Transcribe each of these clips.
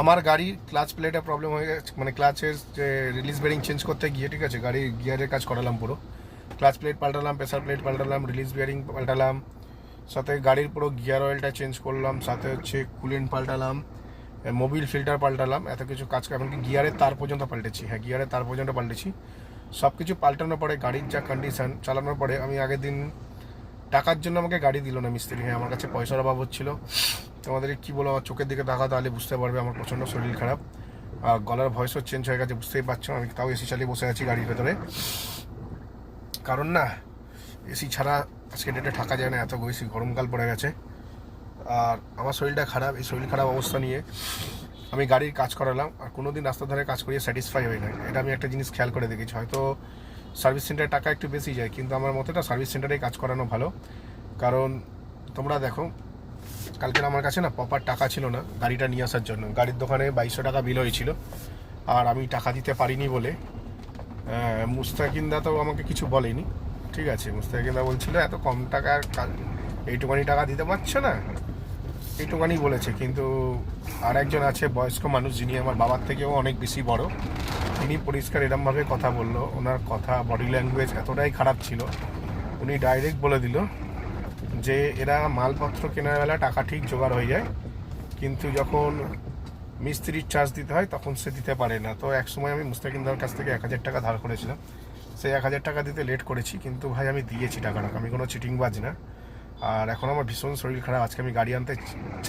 আমার গাড়ির ক্লাচ প্লেটে প্রবলেম হয়ে গেছে, মানে ক্লাচের যে রিলিজ বেরিং চেঞ্জ করতে গিয়ে, ঠিক আছে, গাড়ির গিয়ারের কাজ করালাম পুরো। ক্লাচ প্লেট পাল্টালাম, প্রেসার প্লেট পাল্টালাম, রিলিজ বেরিং পাল্টালাম, সাথে গাড়ির পুরো গিয়ার অয়েলটা চেঞ্জ করলাম, সাথে হচ্ছে কুলেন্ট পাল্টালাম, মোবিল ফিল্টার পাল্টালাম, এত কিছু কাজ। এমনকি গিয়ারের তার পর্যন্ত পাল্টেছি। হ্যাঁ, গিয়ারের তার পর্যন্ত পাল্টেছি। সব কিছু পাল্টানোর পরে গাড়ির যা কন্ডিশন, চালানোর পরে আমি আগের দিন টাকার জন্য আমাকে গাড়ি দিল না মিস্ত্রি। হ্যাঁ, আমার কাছে পয়সার অভাব হচ্ছিল। তোমাদের কি বলো, আমার চোখের দিকে দেখা তাহলে বুঝতে পারবে আমার প্রচণ্ড শরীর খারাপ, আর গলার ভয়েসও চেঞ্জ হয়ে গেছে, বুঝতেই পারছো। আমি তাও এসি চালিয়ে বসে আছি গাড়ির ভেতরে, কারণ না এসি ছাড়া আজকে ডেটে থাকা যায় না, এত বেশি গরমকাল পড়ে গেছে। আর আমার শরীরটা খারাপ, এই শরীর খারাপ অবস্থা নিয়ে আমি গাড়ির কাজ করালাম, আর কোনো দিন রাস্তার ধারে কাজ করিয়ে স্যাটিসফাই হই না। এটা আমি একটা জিনিস খেয়াল করে দেখেছি, হয়তো সার্ভিস সেন্টারে টাকা একটু বেশি যায়, কিন্তু আমার মতে না সার্ভিস সেন্টারেই কাজ করানো ভালো। কারণ তোমরা দেখো, কালকের আমার কাছে না প্রপার টাকা ছিল না গাড়িটা নিয়ে আসার জন্য। গাড়ির দোকানে 2200 টাকা বিল হয়েছিল, আর আমি টাকা দিতে পারিনি বলে মুস্তাকিন্দা তো আমাকে কিছু বলেনি। ঠিক আছে, মুস্তাকিন্দা বলছিল এত কম টাকার এইটুখানি টাকা দিতে পারছো না, এইটুখানি বলেছে। কিন্তু আর একজন আছে বয়স্ক মানুষ, যিনি আমার বাবার থেকেও অনেক বেশি বড়, তিনি পরিষ্কার এরমভাবে কথা বললো। ওনার কথা, বডি ল্যাঙ্গুয়েজ এতটাই খারাপ ছিল, উনি ডাইরেক্ট বলে দিল যে এরা মালপত্র কেনার বেলা টাকা ঠিক জোগাড় হয়ে যায়, কিন্তু যখন মিস্ত্রির চার্জ দিতে হয় তখন সে দিতে পারে না। তো এক সময় আমি মুস্তাকিন্দার কাছ থেকে 1000 টাকা ধার করেছিলাম, সেই 1000 টাকা দিতে লেট করেছি, কিন্তু ভাই আমি দিয়েছি টাকাটা, আমি কোনো চিটিংবাজ না। আর এখন আমার ভীষণ শরীর খারাপ, আজকে আমি গাড়ি আনতে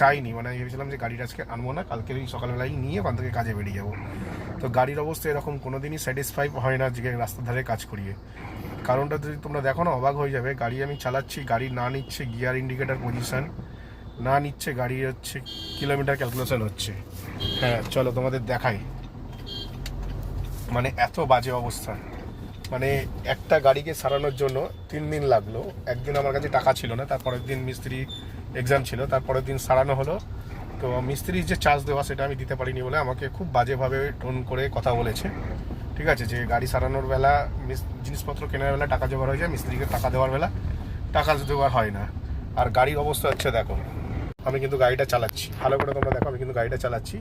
চাইনি, মানে আমি ভেবেছিলাম যে গাড়িটা আজকে আনবো না, কালকে সকালবেলায় নিয়ে ওখান থেকে কাজে বেরিয়ে যাবো। তো গাড়ির অবস্থা এরকম কোনো দিনই স্যাটিসফাই হয় না যে রাস্তার ধারে কাজ করিয়ে। কারণটা যদি তোমরা দেখো না, অবাক হয়ে যাবে। গাড়ি আমি চালাচ্ছি, গাড়ি না নিচ্ছে গিয়ার ইন্ডিকেটার পজিশন, না নিচ্ছে গাড়ি হচ্ছে কিলোমিটার ক্যালকুলেশন হচ্ছে। হ্যাঁ চলো তোমাদের দেখাই, মানে এত বাজে অবস্থা। মানে একটা গাড়িকে সারানোর জন্য 3 দিন লাগলো। একদিন আমার কাছে টাকা ছিল না, তারপরের দিন মিস্ত্রি এক্সাম ছিল, তারপরের দিন সারানো হলো। তো মিস্ত্রির যে চার্জ দেওয়া সেটা আমি দিতে পারিনি বলে আমাকে খুব বাজেভাবে টোন করে কথা বলেছে। ঠিক আছে, যে গাড়ি সারানোর বেলা, জিনিসপত্র কেনার বেলা টাকা জোগাড় হয়ে যায়, মিস্ত্রিকে টাকা দেওয়ার বেলা টাকা জোগাড় হয় না। আর গাড়ির অবস্থা হচ্ছে দেখো, আমি কিন্তু গাড়িটা চালাচ্ছি, ভালো করে তোমরা দেখো, আমি কিন্তু গাড়িটা চালাচ্ছি।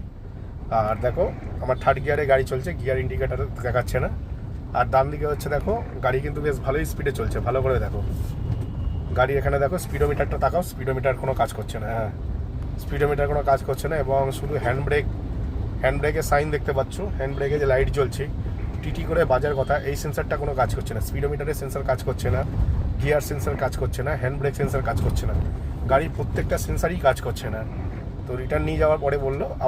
আর দেখো আমার থার্ড গিয়ারে গাড়ি চলছে, গিয়ার ইন্ডিকেটার দেখাচ্ছে না। আর ডান দিকে হচ্ছে দেখো গাড়ি কিন্তু বেশ ভালোই স্পিডে চলছে, ভালো করে দেখো গাড়ি। এখানে দেখো স্পিডোমিটারটা তাকাও, স্পিডোমিটার কোনো কাজ করছে না। হ্যাঁ, স্পিডোমিটার কোনো কাজ করছে না, এবং শুধু হ্যান্ড ব্রেকের সাইন দেখতে পাচ্ছ, হ্যান্ড ব্রেকে যে লাইট জ্বলছে টিটি করে বাজার কথা, এই সেন্সারটা কোনো কাজ করছে না। স্পিডোমিটারের সেন্সার কাজ করছে না, গিয়ার সেন্সার কাজ করছে না, হ্যান্ড ব্রেক সেন্সার কাজ করছে না, গাড়ির প্রত্যেকটা সেন্সারই কাজ করছে না। তো রিটার্ন নিয়ে যাওয়ার পরে বললো আবার